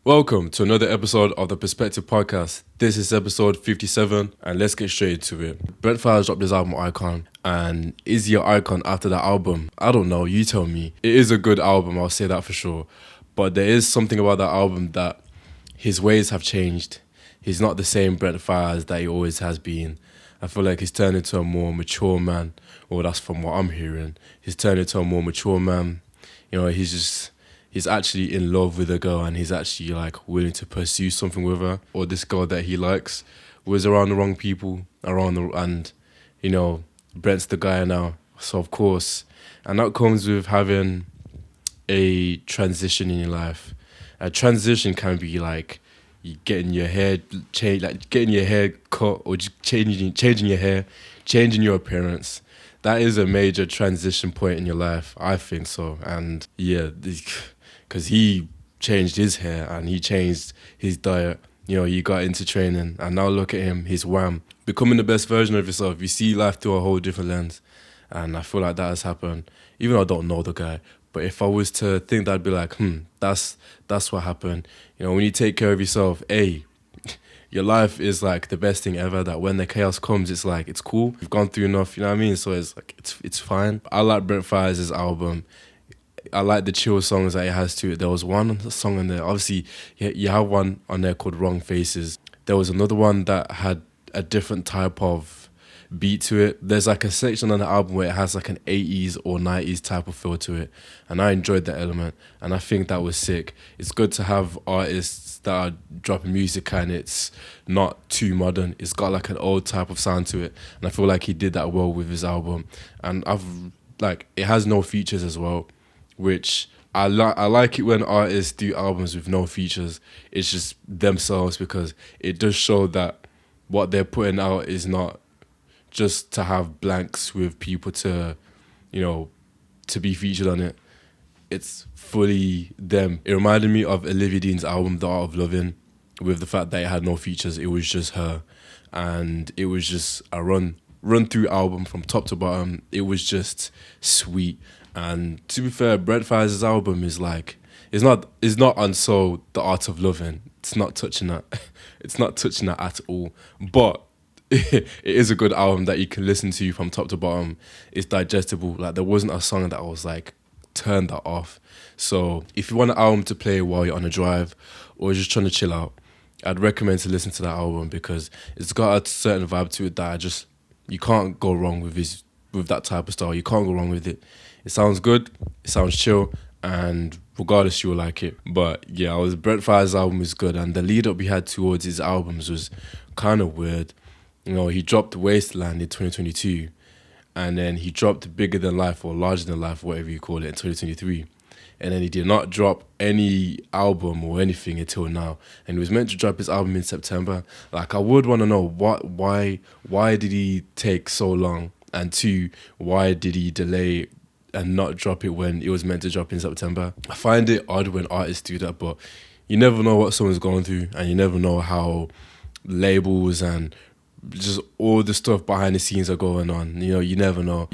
Welcome to another episode of the Perspective Podcast. This is episode 57, and let's get straight into it. Brent Faiyaz dropped his album Icon, and is he an icon after that album? I don't know, you tell me. It is a good album, I'll say that for sure. But there is something about that album that his ways have changed. He's not the same Brent Faiyaz that he always has been. I feel like he's turned into a more mature man. Well, that's from what I'm hearing. He's turned into a more mature man. He's actually in love with a girl and he's actually like willing to pursue something with her, or this girl that he likes was around the wrong people and Brent's the guy now. So of course, and that comes with having a transition in your life. A transition can be like you getting your hair changed, like getting your hair cut, or just changing your hair, changing your appearance. That is a major transition point in your life. I think so. And yeah, because he changed his hair and he changed his diet. He got into training, and now look at him. He's wham, becoming the best version of yourself. You see life through a whole different lens, and I feel like that has happened. Even though I don't know the guy, but if I was to think, that'd be like, that's what happened. When you take care of yourself, your life is like the best thing ever. That when the chaos comes, it's like it's cool. You've gone through enough, you know what I mean? So it's like it's fine. I like Brent Faiyaz's album. I like the chill songs that it has to it. There was one song on there. Obviously, you have one on there called Wrong Faces. There was another one that had a different type of beat to it. There's like a section on the album where it has like an 80s or 90s type of feel to it. And I enjoyed that element. And I think that was sick. It's good to have artists that are dropping music and it's not too modern. It's got like an old type of sound to it. And I feel like he did that well with his album. And it has no features as well, which I like it when artists do albums with no features. It's just themselves, because it does show that what they're putting out is not just to have blanks with people to be featured on it. It's fully them. It reminded me of Olivia Dean's album The Art of Loving, with the fact that it had no features. It was just her, and it was just a run through album from top to bottom. It was just sweet. And to be fair, Brent Faiyaz's album is like it's not on So The Art of Loving. It's not touching that. It's not touching that at all. But it is a good album that you can listen to from top to bottom. It's digestible. Like there wasn't a song that I was like turn that off. So if you want an album to play while you're on a drive or just trying to chill out, I'd recommend to listen to that album, because it's got a certain vibe to it that you can't go wrong with that type of style. You can't go wrong with it. It sounds good, it sounds chill, and regardless, you'll like it. But yeah, Brent Faiyaz's album is good, and the lead up he had towards his albums was kind of weird. He dropped Wasteland in 2022, and then he dropped Bigger Than Life or Larger Than Life, whatever you call it, in 2023. And then he did not drop any album or anything until now. And he was meant to drop his album in September. Like, I would want to know why did he take so long? And two, why did he delay and not drop it when it was meant to drop in September? I find it odd when artists do that, but you never know what someone's going through, and you never know how labels and just all the stuff behind the scenes are going on. You never know.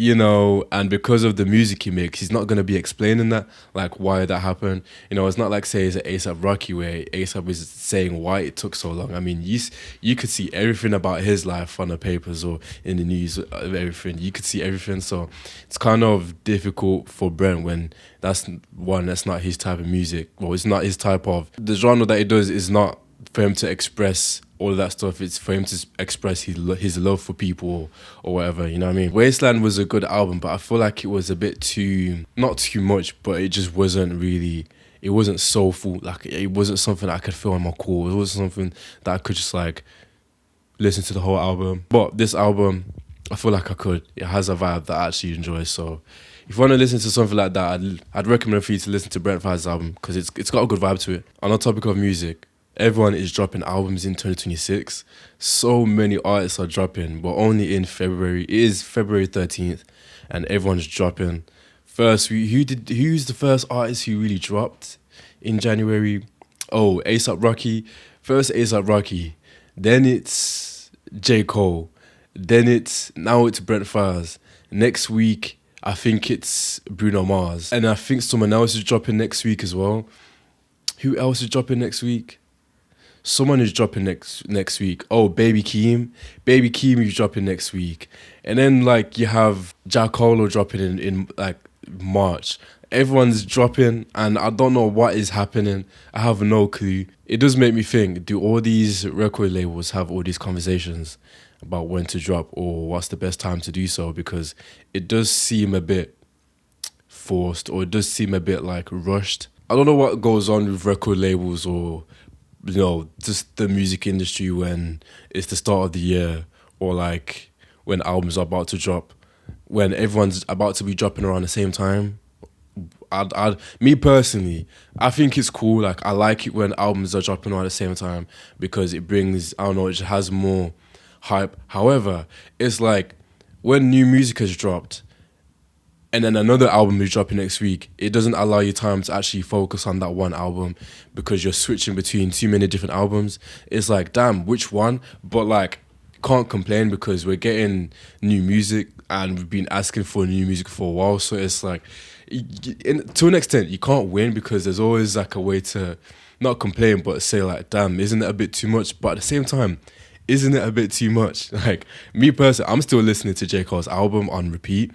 And because of the music he makes, he's not going to be explaining that, like why that happened. It's not like, say, it's an A$AP Rocky where A$AP is saying why it took so long. I mean, you could see everything about his life on the papers or in the news of everything. You could see everything. So it's kind of difficult for Brent when that's not his type of music. Well, it's not his type of... The genre that he does is not for him to express all of that stuff. It's for him to express his love for people or whatever, you know what I mean? Wasteland was a good album, but I feel like it was a bit too, not too much, but it just wasn't really, it wasn't soulful. Like, it wasn't something that I could feel in my core. It wasn't something that I could just like listen to the whole album. But this album, I feel like I could. It has a vibe that I actually enjoy. So if you want to listen to something like that, I'd recommend for you to listen to Brent Faiyaz's album, because it's got a good vibe to it. On the topic of music, everyone is dropping albums in 2026. So many artists are dropping, but only in February. It is February 13th, and everyone's dropping. Who's the first artist who really dropped in January? Oh, A$AP Rocky. First A$AP Rocky. Then it's J. Cole. Now it's Brent Faiyaz. Next week, I think it's Bruno Mars. And I think someone else is dropping next week as well. Who else is dropping next week? Someone is dropping next week. Oh, Baby Keem. Baby Keem is dropping next week. And then like you have Jack Harlow dropping in like March. Everyone's dropping and I don't know what is happening. I have no clue. It does make me think, do all these record labels have all these conversations about when to drop or what's the best time to do so? Because it does seem a bit forced or it does seem a bit like rushed. I don't know what goes on with record labels or just the music industry when it's the start of the year or like when albums are about to drop, when everyone's about to be dropping around the same time. Me personally, I think it's cool. Like I like it when albums are dropping around the same time because it brings, I don't know, it just has more hype. However, it's like when new music has dropped and then another album is dropping next week, it doesn't allow you time to actually focus on that one album because you're switching between too many different albums. It's like, damn, which one? But like, can't complain because we're getting new music and we've been asking for new music for a while. So it's like, to an extent, you can't win because there's always like a way to not complain, but say like, damn, isn't it a bit too much? But at the same time, isn't it a bit too much? Like me personally, I'm still listening to J. Cole's album on repeat.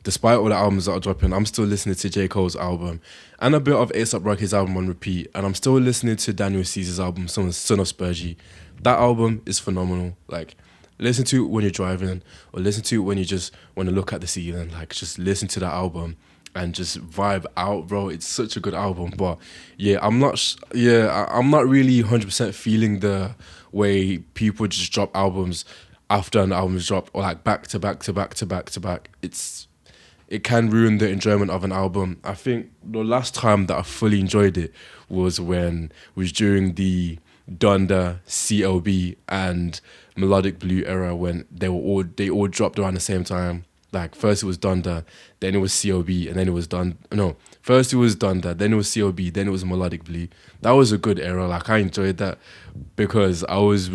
Despite all the albums that are dropping, I'm still listening to J. Cole's album and a bit of A$AP Rocky's album on repeat. And I'm still listening to Daniel Caesar's album, Son of Spurgie. That album is phenomenal. Like, listen to it when you're driving or listen to it when you just want to look at the ceiling. Like, just listen to that album and just vibe out, bro. It's such a good album. But yeah, I'm not really 100% feeling the way people just drop albums after an album's dropped or like back to back to back to back to back. It can ruin the enjoyment of an album. I think the last time that I fully enjoyed it was during the Donda, CLB, and Melodic Blue era when they all dropped around the same time. Like first it was Donda, then it was CLB, and then it was first it was Donda, then it was CLB, then it was Melodic Blue. That was a good era. Like I enjoyed that because I was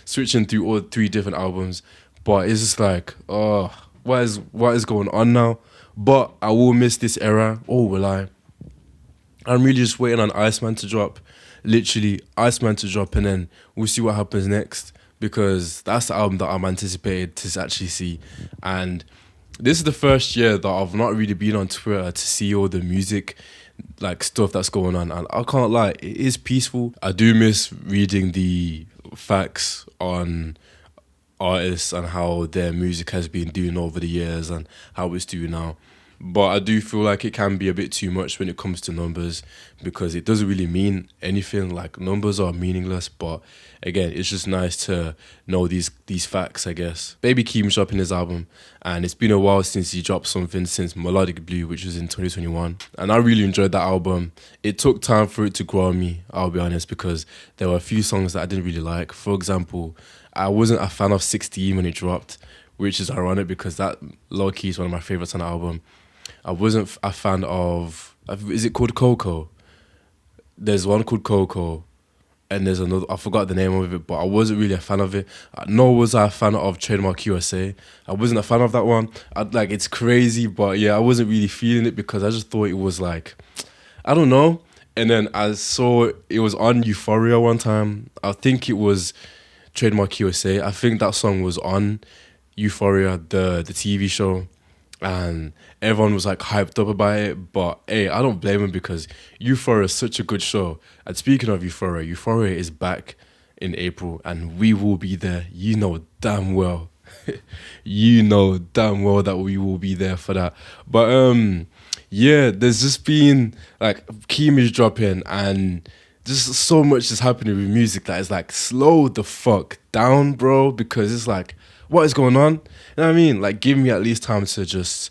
switching through all three different albums, but it's just like, oh, what is going on now? But I will miss this era. Oh, will I? I'm really just waiting on Iceman to drop. Literally, Iceman to drop, and then we'll see what happens next. Because that's the album that I'm anticipated to actually see. And this is the first year that I've not really been on Twitter to see all the music, like stuff that's going on. And I can't lie, it is peaceful. I do miss reading the facts on artists and how their music has been doing over the years and how it's doing now. But I do feel like it can be a bit too much when it comes to numbers because it doesn't really mean anything. Like numbers are meaningless, but again, it's just nice to know these facts, I guess. Baby Keem's dropping his album, and it's been a while since he dropped something since Melodic Blue, which was in 2021. And I really enjoyed that album. It took time for it to grow on me, I'll be honest, because there were a few songs that I didn't really like. For example, I wasn't a fan of 16 when it dropped, which is ironic because that low-key is one of my favorites on the album. I wasn't a fan of, is it called Coco? There's one called Coco, and there's another, I forgot the name of it, but I wasn't really a fan of it. Nor was I a fan of Trademark USA. I wasn't a fan of that one. It's crazy, but yeah, I wasn't really feeling it because I just thought it was like, I don't know. And then I saw it was on Euphoria one time. I think it was Trademark USA. I think that song was on Euphoria, the TV show. And everyone was like hyped up about it, but hey, I don't blame him because Euphoria is such a good show. And speaking of Euphoria is back in April and we will be there. You know damn well that we will be there for that. But yeah, there's just been like Keem is dropping and just so much is happening with music that is like slow the fuck down, bro, because it's like, what is going on? You know what I mean? Like, give me at least time to just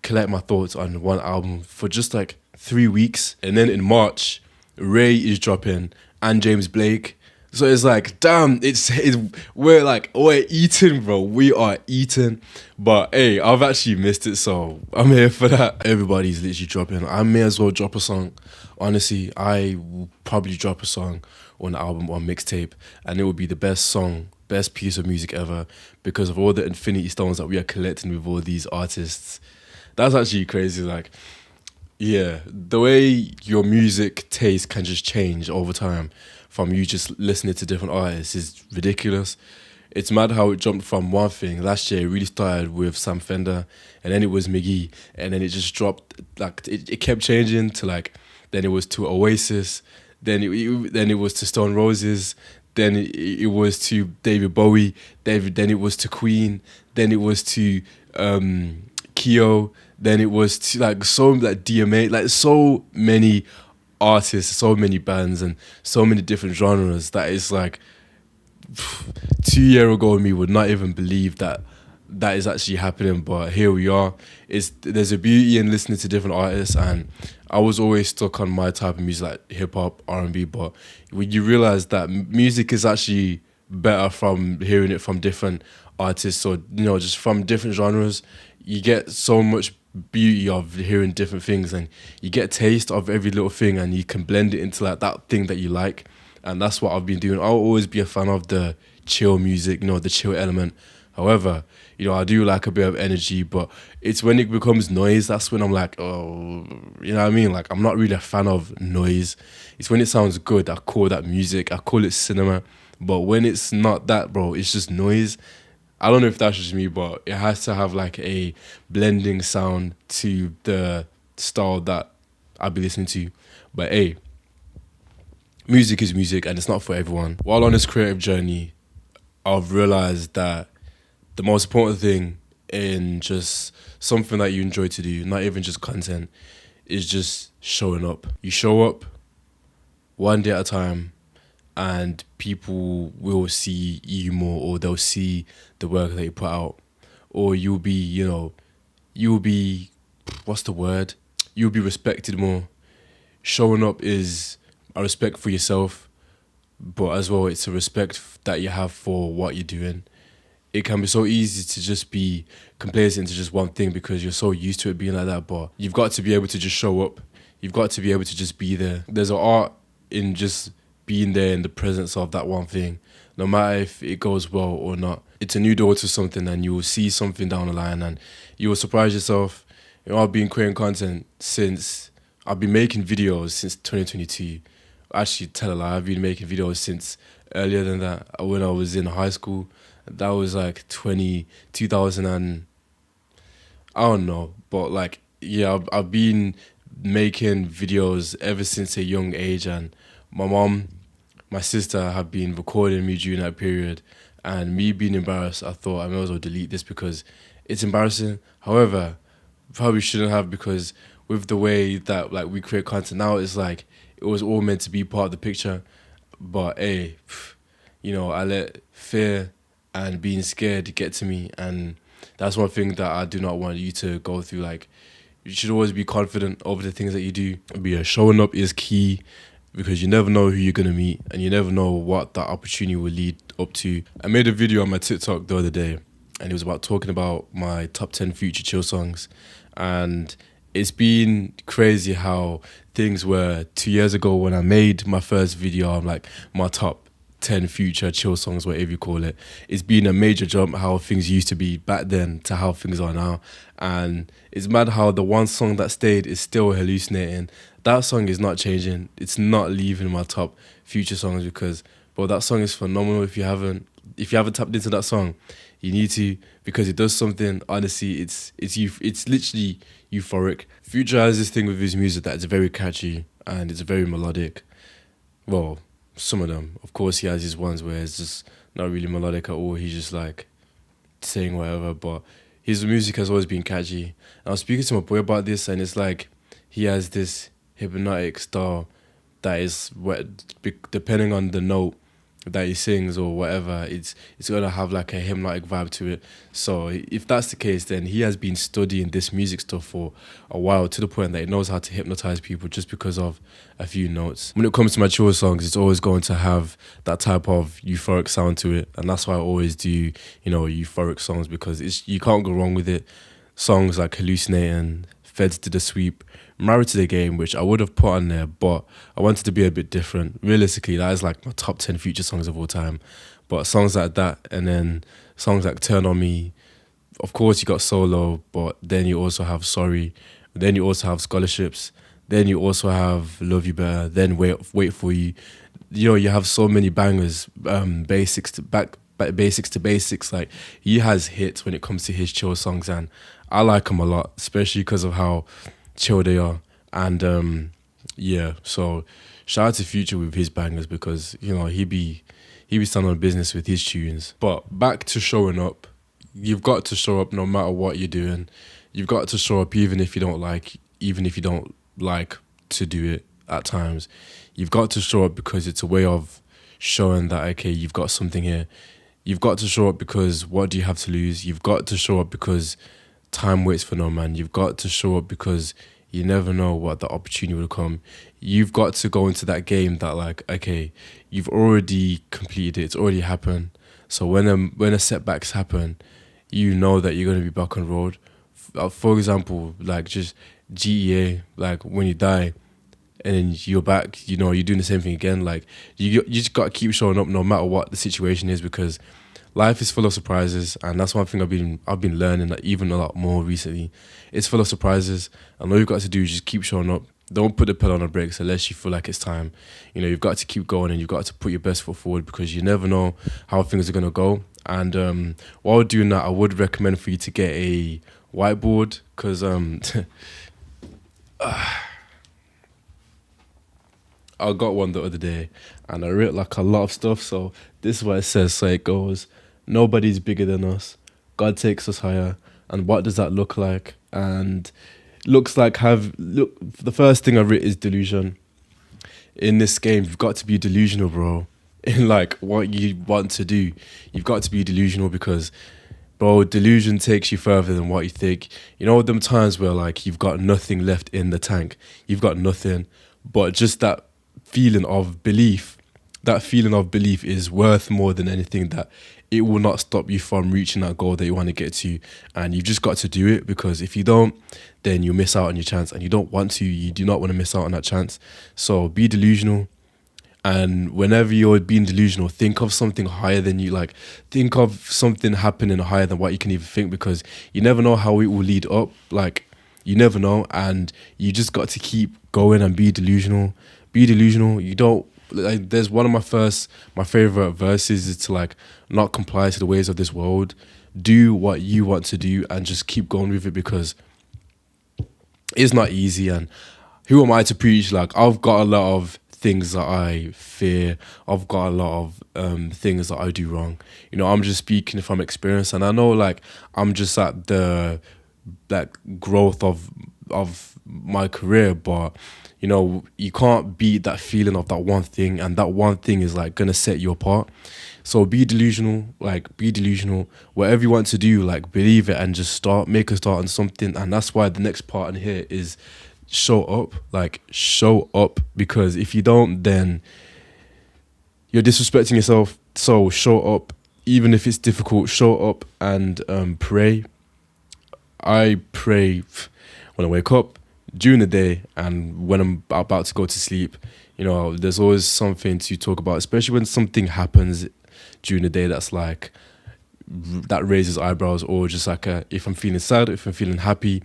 collect my thoughts on one album for just like 3 weeks. And then in March, Ray is dropping and James Blake. So it's like, damn, we're eating, bro. We are eating. But hey, I've actually missed it, so I'm here for that. Everybody's literally dropping. I may as well drop a song. Honestly, I will probably drop a song on an album or mixtape, and it will be the best piece of music ever because of all the infinity stones that we are collecting with all these artists. That's actually crazy. Like, Yeah, the way your music taste can just change over time from you just listening to different artists is ridiculous. It's mad how it jumped from one thing. Last year, it really started with Sam Fender, and then it was Miggy, and then it just dropped. Like it kept changing to like, then it was to Oasis, then it was to Stone Roses, then it was to David Bowie, then it was to Queen, then it was to Keo, then it was to like so like DMA, like so many artists, so many bands, and so many different genres that it's like 2 year ago me would not even believe that that is actually happening, but here we are. It's there's a beauty in listening to different artists, and I was always stuck on my type of music like hip hop, R&B, but when you realize that music is actually better from hearing it from different artists, or just from different genres, you get so much beauty of hearing different things, and you get taste of every little thing, and you can blend it into like that thing that you like. And that's what I've been doing. I'll always be a fan of the chill music, the chill element. However, I do like a bit of energy, but it's when it becomes noise, that's when I'm like, oh, you know what I mean? Like, I'm not really a fan of noise. It's when it sounds good, I call that music, I call it cinema. But when it's not that, bro, it's just noise. I don't know if that's just me, but it has to have like a blending sound to the style that I'll be listening to. But hey, music is music and it's not for everyone. While on this creative journey, I've realized that the most important thing in just something that you enjoy to do, not even just content, is just showing up. You show up one day at a time, and people will see you more, or they'll see the work that you put out, or you'll be, what's the word? You'll be respected more. Showing up is a respect for yourself, but as well, it's a respect that you have for what you're doing. It can be so easy to just be complacent to just one thing because you're so used to it being like that. But you've got to be able to just show up. You've got to be able to just be there. There's an art in just being there in the presence of that one thing, no matter if it goes well or not. It's a new door to something, and you will see something down the line, and you will surprise yourself. I've been creating content since I've been making videos since 2022. Actually, tell a lie, I've been making videos since earlier than that. When I was in high school, that was like 2000 and I don't know, but like, yeah, I've been making videos ever since a young age, and my mom, my sister have been recording me during that period, and me being embarrassed, I thought I may as well delete this because it's embarrassing. However, probably shouldn't have, because with the way that like we create content now, it's like it was all meant to be part of the picture. But hey, I let fear and being scared get to me, and that's one thing that I do not want you to go through. Like, you should always be confident over the things that you do. But yeah, showing up is key, because you never know who you're gonna meet, and you never know what that opportunity will lead up to. I made a video on my TikTok the other day, and it was about talking about my top 10 future chill songs, and it's been crazy how things were 2 years ago when I made my first video on like my top 10 future chill songs, whatever you call it. It's been a major jump how things used to be back then to how things are now. And it's mad how the one song that stayed is still Hallucinating. That song is not changing. It's not leaving my top future songs because, bro, that song is phenomenal. If you haven't tapped into that song, you need to, because it does something. Honestly, it's literally euphoric. Future has this thing with his music that it's very catchy and it's very melodic. Well, some of them. Of course, he has his ones where it's just not really melodic at all. He's just like saying whatever, but his music has always been catchy. And I was speaking to my boy about this, and it's like he has this hypnotic style that is depending on the note that he sings or whatever, it's gonna have like a hypnotic vibe to it. So if that's the case, then he has been studying this music stuff for a while, to the point that he knows how to hypnotize people just because of a few notes. When it comes to my chill songs, it's always going to have that type of euphoric sound to it, and that's why I always do euphoric songs, because you can't go wrong with it. Songs like Hallucinating, Feds to the Sweep, Married to the Game, which I would have put on there, but I wanted to be a bit different. Realistically, that is like my top 10 future songs of all time. But songs like that, and then songs like Turn On Me, of course you got Solo, but then you also have Sorry. Then you also have scholarships. Then you also have Love You Better. Then Wait for You. You know, you have so many bangers. Basics to basics. Like he has hits when it comes to his chill songs, and I like him a lot, especially because of how chill they are. And yeah, so shout out to Future with his bangers because you know he be standing on business with his tunes. But back to showing up, you've got to show up no matter what you're doing. You've got to show up even if you don't like to do it at times. You've got to show up because it's a way of showing that okay, you've got something here. You've got to show up because what do you have to lose? You've got to show up because time waits for no man. You've got to show up because you never know what the opportunity will come. You've got to go into that game that like, okay, you've already completed it. It's already happened. So when a setbacks happen, you know that you're gonna be back on the road. For example, like just GTA, like when you die and then you're back, you know, you're doing the same thing again. Like you just gotta keep showing up no matter what the situation is because life is full of surprises, and that's one thing I've been learning like, even a lot more recently. It's full of surprises, and all you've got to do is just keep showing up. Don't put the pedal on the brakes unless you feel like it's time. You know, you've got to keep going and you've got to put your best foot forward because you never know how things are gonna go. And while doing that, I would recommend for you to get a whiteboard because I got one the other day and I wrote like a lot of stuff. So this is what it says. So it goes, nobody's bigger than us. God takes us higher. And what does that look like? And looks like the first thing I wrote is delusion. In this game, you've got to be delusional, bro. In like what you want to do, you've got to be delusional because bro, delusion takes you further than what you think. You know them times where like you've got nothing left in the tank. You've got nothing. But just feeling of belief, that feeling of belief is worth more than anything. That it will not stop you from reaching that goal that you want to get to. And you've just got to do it because if you don't, then you'll miss out on your chance. And you don't want to, you do not want to miss out on that chance. So be delusional. And whenever you're being delusional, think of something higher than you. Like, think of something happening higher than what you can even think because you never know how it will lead up. Like, you never know. And you just got to keep going and be delusional. Be delusional. You don't, like, there's one of my favorite verses is to, like, not comply to the ways of this world. Do what you want to do and just keep going with it because it's not easy. And who am I to preach? Like, I've got a lot of things that I fear. I've got a lot of things that I do wrong. You know, I'm just speaking from experience, and I know like I'm just at the like growth of my career, but you know, you can't beat that feeling of that one thing, and that one thing is like gonna set you apart. So be delusional, like be delusional. Whatever you want to do, like believe it and just make a start on something. And that's why the next part in here is show up, like show up, because if you don't, then you're disrespecting yourself. So show up, even if it's difficult. Show up and pray. I pray when I wake up, during the day, and when I'm about to go to sleep. You know, there's always something to talk about, especially when something happens during the day that's like that raises eyebrows, or just like if I'm feeling sad, if I'm feeling happy.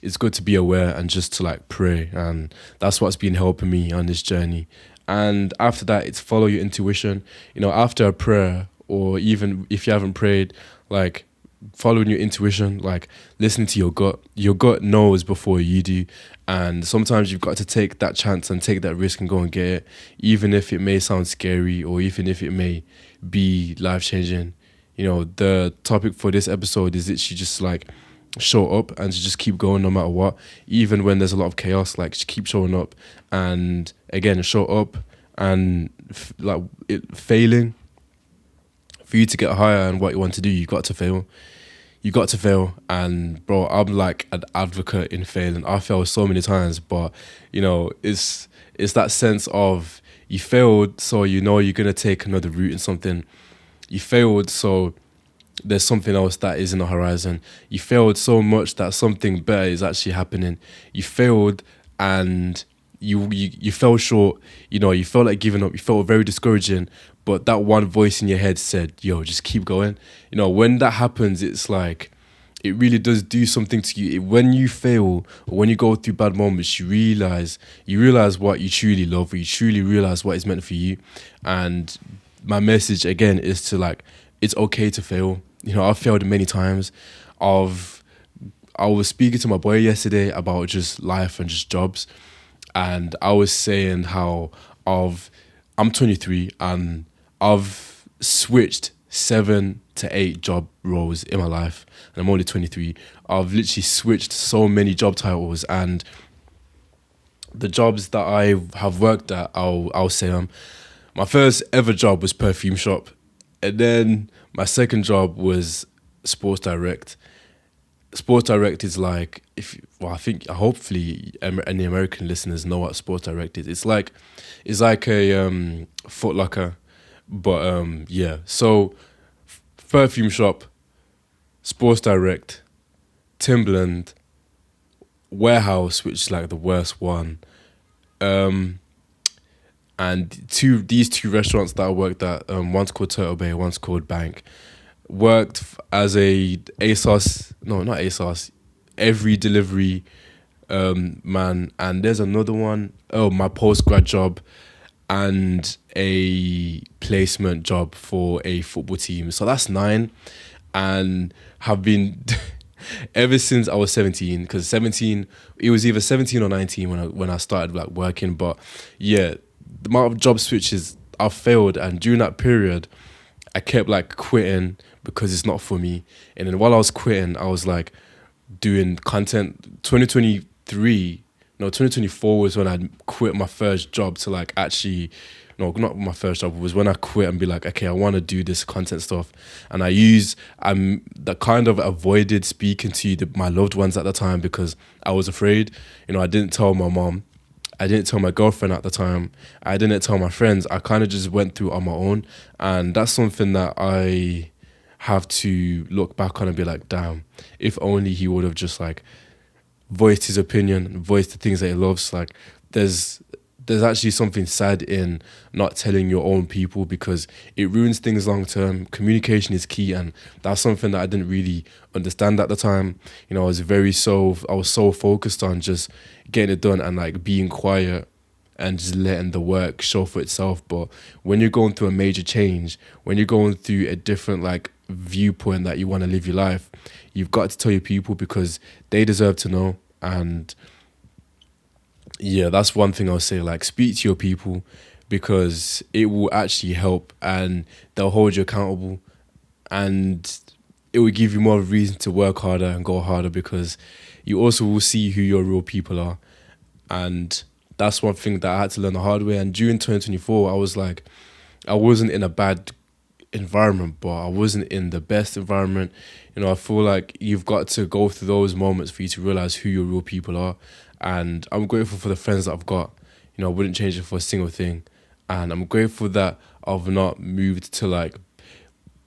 It's good to be aware and just to like pray, and that's what's been helping me on this journey. And after that, it's follow your intuition. You know, after a prayer, or even if you haven't prayed, like following your intuition, like listening to your gut. Your gut knows before you do, and sometimes you've got to take that chance and take that risk and go and get it, even if it may sound scary or even if it may be life changing. You know, the topic for this episode is literally just like show up and to just keep going no matter what, even when there's a lot of chaos. Like just keep showing up, and again show up, and like it failing for you to get higher and what you want to do, you got to fail. And bro, I'm like an advocate in failing. I failed so many times, but you know, it's that sense of you failed, so you know you're gonna take another route in something. You failed, so there's something else that is in the horizon. You failed so much that something better is actually happening. You failed and you fell short. You know, you felt like giving up. You felt very discouraging. But that one voice in your head said, yo, just keep going. You know, when that happens, it's like, it really does do something to you. When you fail or when you go through bad moments, you realize what you truly love, or you truly realize what is meant for you. And my message again is to like, it's okay to fail. You know, I've failed many times. I've I was speaking to my boy yesterday about just life and just jobs, and I was saying how I've I'm 23 and I've switched 7 to 8 job roles in my life, and I'm only 23. I've literally switched so many job titles, and the jobs that I have worked at, I'll say my first ever job was perfume shop, and then my second job was Sports Direct. Sports Direct is like, if well, I think hopefully any American listeners know what Sports Direct is. It's like a Foot Locker, but yeah. So perfume shop, Sports Direct, Timberland, warehouse, which is like the worst one, um, and these two restaurants that I worked at. One's called Turtle Bay, one's called Bank. Worked as a ASOS, no, not ASOS, every delivery man, and there's another one, oh, my post grad job, and a placement job for a football team. So that's 9, and have been ever since I was 17. Because 17, it was either 17 or 19 when I started like working. But yeah, the amount of job switches I've failed, and during that period, I kept like quitting because it's not for me. And then while I was quitting, I was like doing content. 2023, no, 2024 was when I quit my first job to like actually, no, not my first job. It was when I quit and be like, okay, I want to do this content stuff. And that kind of avoided speaking to my loved ones at the time because I was afraid. You know, I didn't tell my mom. I didn't tell my girlfriend at the time. I didn't tell my friends. I kind of just went through on my own. And that's something that I have to look back on and be like, damn, if only he would have just like voiced his opinion, voiced the things that he loves. Like there's actually something sad in not telling your own people because it ruins things long term. Communication is key, and that's something that I didn't really understand at the time. You know, I was so focused on just getting it done and like being quiet and just letting the work show for itself. But when you're going through a major change, when you're going through a different like viewpoint that you want to live your life, you've got to tell your people because they deserve to know. And yeah, that's one thing I'll say. Like, speak to your people because it will actually help, and they'll hold you accountable, and it will give you more reason to work harder and go harder because you also will see who your real people are. And that's one thing that I had to learn the hard way. And during 2024, I was like, I wasn't in a bad environment, but I wasn't in the best environment. You know, I feel like you've got to go through those moments for you to realize who your real people are. And I'm grateful for the friends that I've got. You know, I wouldn't change it for a single thing. And I'm grateful that I've not moved to like,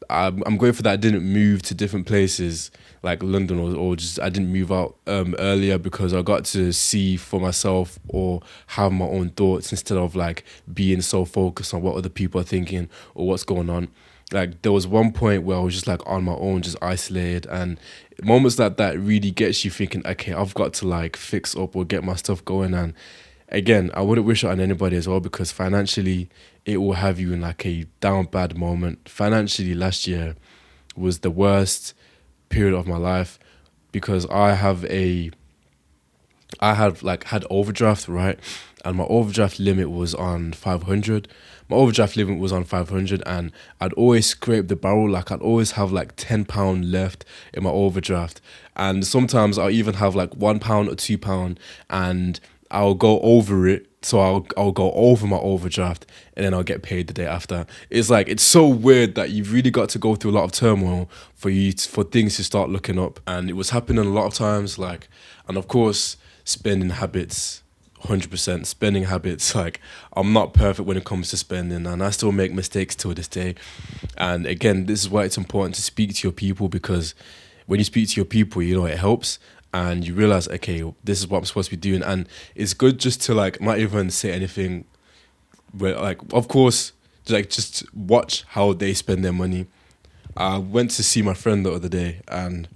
I'm grateful that I didn't move to different places like London, or just I didn't move out earlier because I got to see for myself or have my own thoughts instead of like being so focused on what other people are thinking or what's going on. Like there was one point where I was just like on my own, just isolated, and moments like that really gets you thinking, okay, I've got to like fix up or get my stuff going. And again, I wouldn't wish it on anybody as well because financially it will have you in like a down bad moment. Financially, last year was the worst period of my life because I had overdraft, right? And my overdraft limit was on 500. My overdraft limit was on 500, and I'd always scrape the barrel. Like I'd always have like £10 left in my overdraft. And sometimes I'll even have like £1 or £2, and I'll go over it. So I'll go over my overdraft, and then I'll get paid the day after. It's like, it's so weird that you've really got to go through a lot of turmoil for things to start looking up. And it was happening a lot of times, like, and of course, spending habits, 100% spending habits. Like, I'm not perfect when it comes to spending, and I still make mistakes till this day. And again, this is why it's important to speak to your people, because when you speak to your people, you know, it helps, and you realize, okay, this is what I'm supposed to be doing. And it's good just to like not even say anything, where like, of course, like just watch how they spend their money. I went to see my friend the other day, and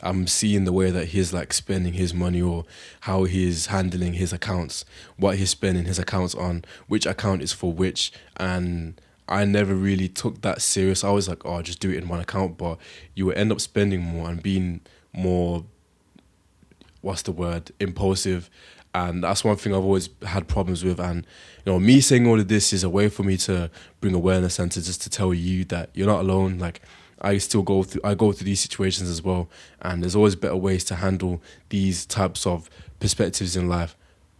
I'm seeing the way that he's like spending his money, or how he's handling his accounts, what he's spending his accounts on, which account is for which. And I never really took that serious. I was like, oh, just do it in one account, but you will end up spending more and being more, what's the word, impulsive. And that's one thing I've always had problems with. And me saying all of this is a way for me to bring awareness and to just to tell you that you're not alone. Like, I go through these situations as well, and there's always better ways to handle these types of perspectives in life,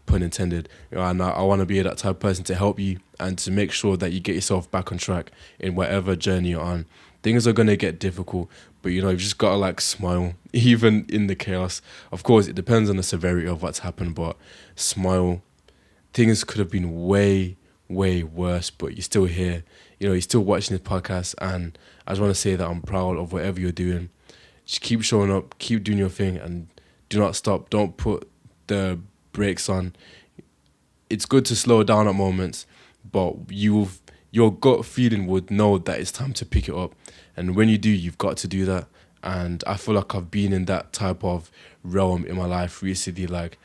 pun intended. And I want to be that type of person to help you and to make sure that you get yourself back on track in whatever journey you're on. Things are gonna get difficult, but you've just gotta like smile, even in the chaos. Of course, it depends on the severity of what's happened, but smile. Things could have been way, way worse, but you're still here. You're still watching this podcast, and I just want to say that I'm proud of whatever you're doing. Just keep showing up, keep doing your thing, and do not stop. Don't put the brakes on. It's good to slow down at moments, but your gut feeling would know that it's time to pick it up. And when you do, you've got to do that. And I feel like I've been in that type of realm in my life recently. Like,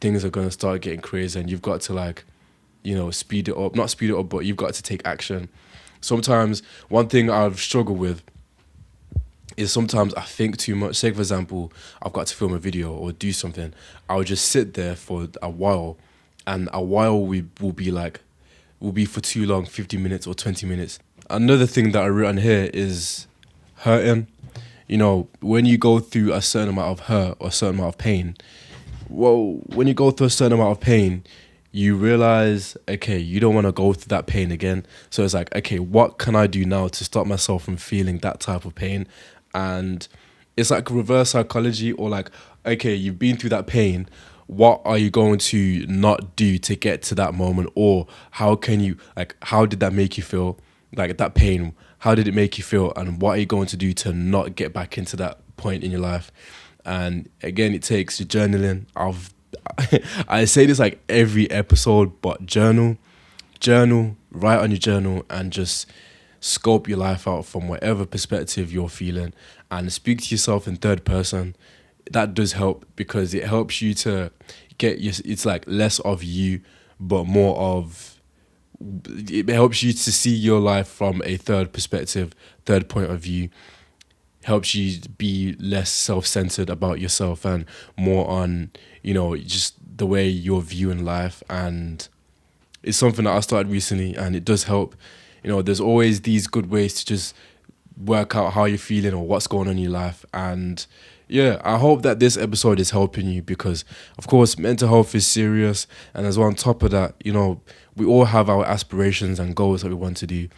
things are gonna start getting crazy, and you've got to like, speed it up. Not speed it up, but you've got to take action. Sometimes one thing I've struggled with is sometimes I think too much. Say, for example, I've got to film a video or do something. I'll just sit there for a while, and a while will be for too long, 50 minutes or 20 minutes. Another thing that I wrote on here is hurting. When you go through a certain amount of hurt or a certain amount of pain, well, when you go through a certain amount of pain, you realize, okay, you don't want to go through that pain again. So it's like, okay, what can I do now to stop myself from feeling that type of pain? And it's like reverse psychology, or like, okay, you've been through that pain. What are you going to not do to get to that moment? Or how can you, like, how did that make you feel? Like, that pain, how did it make you feel? And what are you going to do to not get back into that point in your life? And again, it takes journaling. I say this like every episode, but journal, write on your journal, and just scope your life out from whatever perspective you're feeling, and speak to yourself in third person. That does help, because it helps you to it's like less of you, but more of, it helps you to see your life from a third perspective, third point of view. Helps you be less self-centered about yourself and more on, just the way you're viewing life. And it's something that I started recently, and it does help. There's always these good ways to just work out how you're feeling or what's going on in your life. And yeah, I hope that this episode is helping you, because of course mental health is serious, and as well, on top of that, we all have our aspirations and goals that we want to do.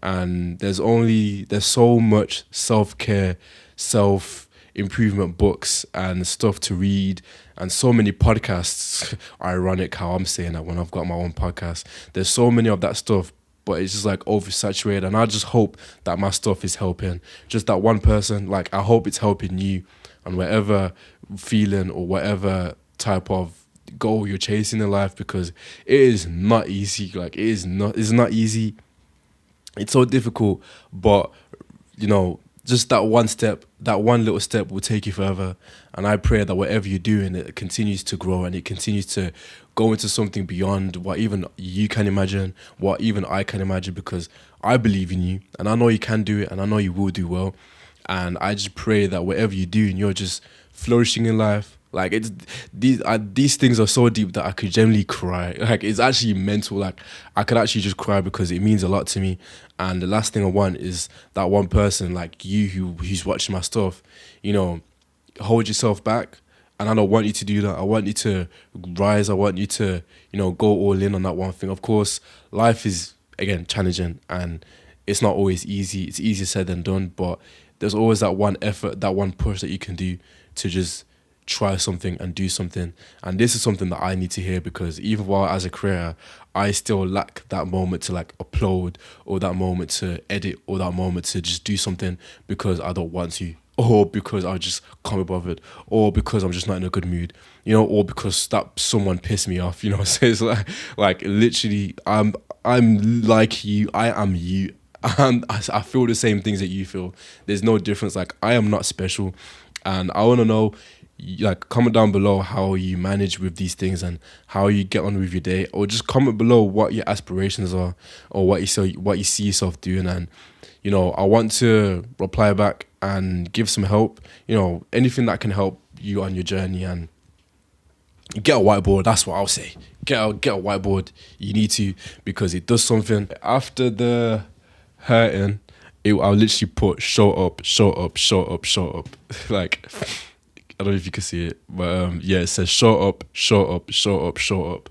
And there's so much self-care, self-improvement books and stuff to read, and so many podcasts. Ironic how I'm saying that when I've got my own podcast. There's so many of that stuff, but it's just like oversaturated. And I just hope that my stuff is helping just that one person. Like, I hope it's helping you on whatever feeling or whatever type of goal you're chasing in life, because it is not easy. Like, it's not easy. It's so difficult, but just that one little step will take you further. And I pray that whatever you're doing, it continues to grow, and it continues to go into something beyond what even you can imagine, what even I can imagine, because I believe in you, and I know you can do it, and I know you will do well. And I just pray that whatever you do, and you're just flourishing in life. Like, it's these things are so deep that I could generally cry. Like, it's actually mental. Like, I could actually just cry, because it means a lot to me. And the last thing I want is that one person like you who's watching my stuff, hold yourself back. And I don't want you to do that. I want you to rise. I want you to, go all in on that one thing. Of course, life is, again, challenging, and it's not always easy. It's easier said than done, but there's always that one effort, that one push that you can do to just try something and do something. And this is something that I need to hear, because even while as a creator, I still lack that moment to like upload, or that moment to edit, or that moment to just do something because I don't want to, or because I just can't be bothered, or because I'm just not in a good mood, or because that someone pissed me off, So it's like literally, I'm like you, I am you. And I feel the same things that you feel. There's no difference. Like, I am not special. And I want to know, like, comment down below how you manage with these things and how you get on with your day, or just comment below what your aspirations are, or what you see yourself doing. And I want to reply back and give some help. Anything that can help you on your journey. And get a whiteboard. That's what I'll say. Get a whiteboard. You need to, because it does something. After the hurting, I'll literally put show up, show up, show up, show up. Like, I don't know if you can see it, but yeah, it says show up, show up, show up, show up.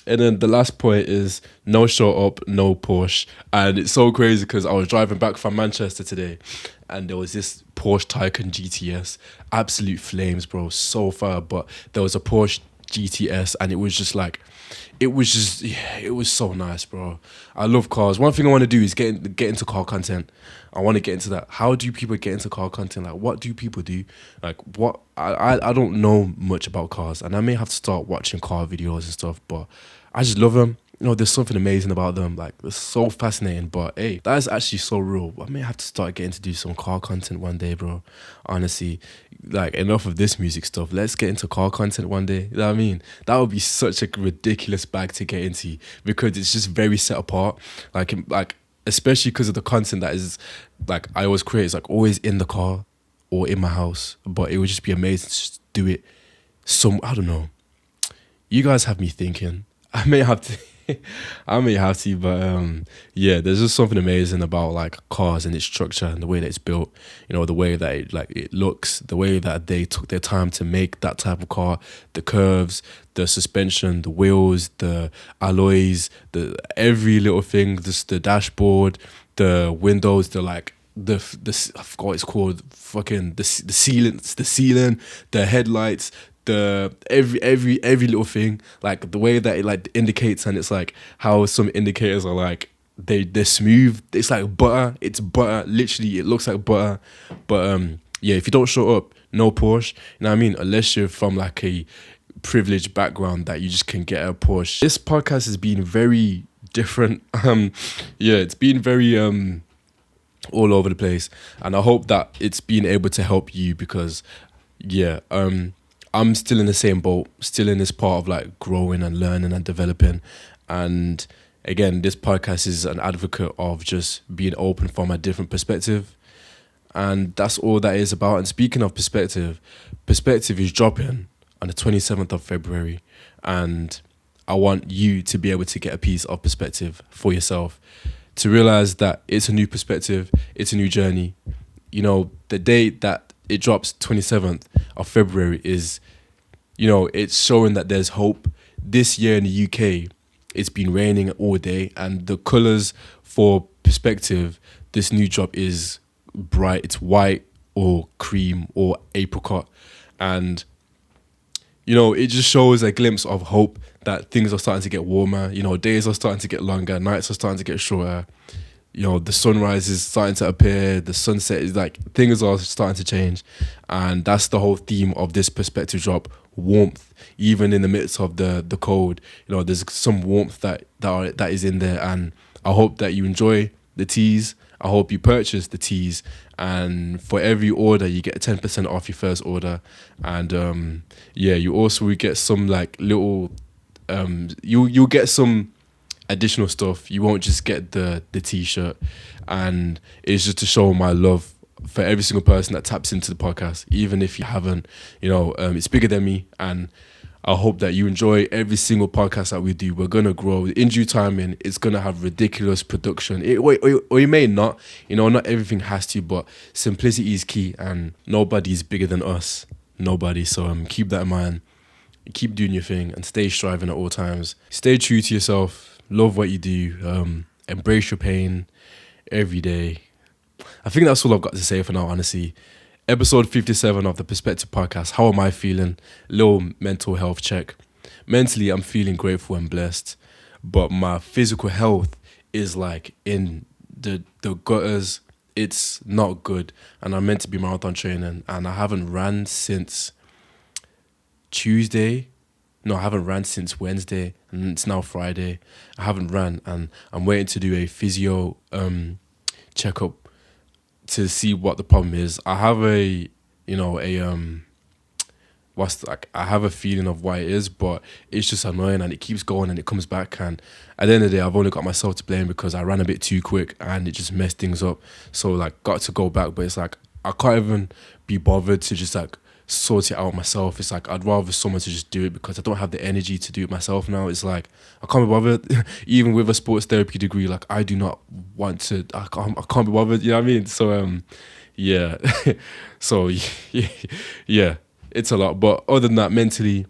And then the last point is no show up, no Porsche. And it's so crazy because I was driving back from Manchester today, and there was this Porsche Taycan GTS, absolute flames, bro, so far. But there was a Porsche GTS, and it was so nice, bro. I love cars. One thing I want to do is get into car content. I want to get into that. How do people get into car content? Like, what do people do? Like, what I don't know much about cars, and I may have to start watching car videos and stuff, but I just love them. There's something amazing about them. Like, it's so fascinating. But hey, that is actually so real. I may have to start getting to do some car content one day, bro. Honestly, like, enough of this music stuff. Let's get into car content one day. You know what I mean? That would be such a ridiculous bag to get into, because it's just very set apart. Like especially because of the content that is, like, I always create. It's like always in the car or in my house. But it would just be amazing to just do it. I don't know. You guys have me thinking. I may have to. But yeah, there's just something amazing about, like, cars and its structure and the way that it's built. The way that it looks, the way that they took their time to make that type of car, the curves, the suspension, the wheels, the alloys, every little thing, just the dashboard, the windows, I forgot what it's called, fucking the ceiling, the headlights, the every little thing, like the way that it, like, indicates. And it's like how some indicators are, like, they're smooth. It's like butter. It's butter. Literally, it looks like butter. But yeah, if you don't show up, no Porsche. You know what I mean? Unless you're from, like, a privileged background that you just can get a Porsche. This podcast has been very different. Yeah, it's been very all over the place, and I hope that it's been able to help you, because yeah, I'm still in the same boat, still in this part of, like, growing and learning and developing. And again, this podcast is an advocate of just being open from a different perspective. And that's all that is about. And speaking of perspective is dropping on the 27th of February. And I want you to be able to get a piece of perspective for yourself, to realize that it's a new perspective, it's a new journey. The date that it drops, 27th of February, is, it's showing that there's hope. This year in the UK, it's been raining all day, and the colours for perspective, this new drop is bright. It's white or cream or apricot. And, it just shows a glimpse of hope that things are starting to get warmer. Days are starting to get longer, nights are starting to get shorter. The sunrise is starting to appear, the sunset is, like, things are starting to change. And that's the whole theme of this perspective drop: warmth. Even in the midst of the cold, there's some warmth that is in there. And I hope that you enjoy the teas. I hope you purchase the teas, and for every order you get 10% off your first order. And yeah, you also will get some, like, little you'll get some additional stuff. You won't just get the t-shirt. And it's just to show my love for every single person that taps into the podcast, even if you haven't. It's bigger than me, and I hope that you enjoy every single podcast that we do. We're gonna grow in due time, and it's gonna have ridiculous production. Or it may not. Not everything has to, but simplicity is key, and nobody's bigger than us. Nobody. So keep that in mind. Keep doing your thing and stay striving at all times. Stay true to yourself. Love what you do. Embrace your pain every day. I think that's all I've got to say for now, honestly. Episode 57 of the Perspective Podcast. How am I feeling? Little mental health check. Mentally, I'm feeling grateful and blessed, but my physical health is, like, in the gutters. It's not good, and I'm meant to be marathon training, and I haven't ran since Tuesday. No, I haven't ran since Wednesday, and it's now Friday. I haven't ran, and I'm waiting to do a physio checkup to see what the problem is. I have a a like I have a feeling of why it is, but it's just annoying and it keeps going and it comes back. And at the end of the day, I've only got myself to blame because I ran a bit too quick and it just messed things up. So like, got to go back, but it's like I can't even be bothered to just like sort it out myself. It's like I'd rather someone to just do it because I don't have the energy to do it myself now. It's like I can't be bothered. Even with a sports therapy degree, like I do not want to. I can't be bothered. You know what I mean? So yeah. So yeah, it's a lot. But other than that, mentally,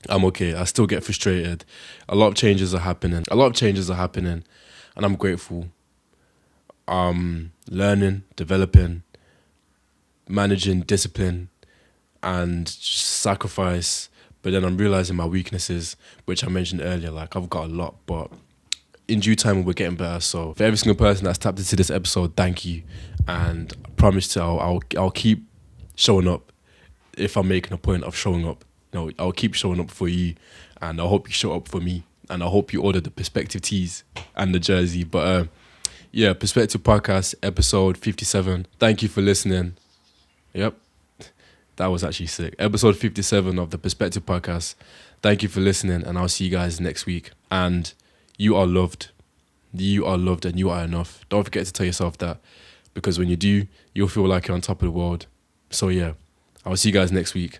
I'm okay. I still get frustrated. A lot of changes are happening. And I'm grateful. Learning, developing, managing, discipline, and sacrifice. But then I'm realizing my weaknesses, which I mentioned earlier. Like I've got a lot, but in due time we're getting better. So for every single person that's tapped into this episode, thank you. And I promise to I'll keep showing up if I'm making a point of showing up. I'll keep showing up for you, and I hope you show up for me, and I hope you order the Perspective tees and the jersey. But yeah, Perspective Podcast episode 57. Thank you for listening. Yep, that was actually sick. Episode 57 of the Perspective Podcast. Thank you for listening, and I'll see you guys next week. And you are loved. You are loved and you are enough. Don't forget to tell yourself that, because when you do, you'll feel like you're on top of the world. So yeah, I'll see you guys next week.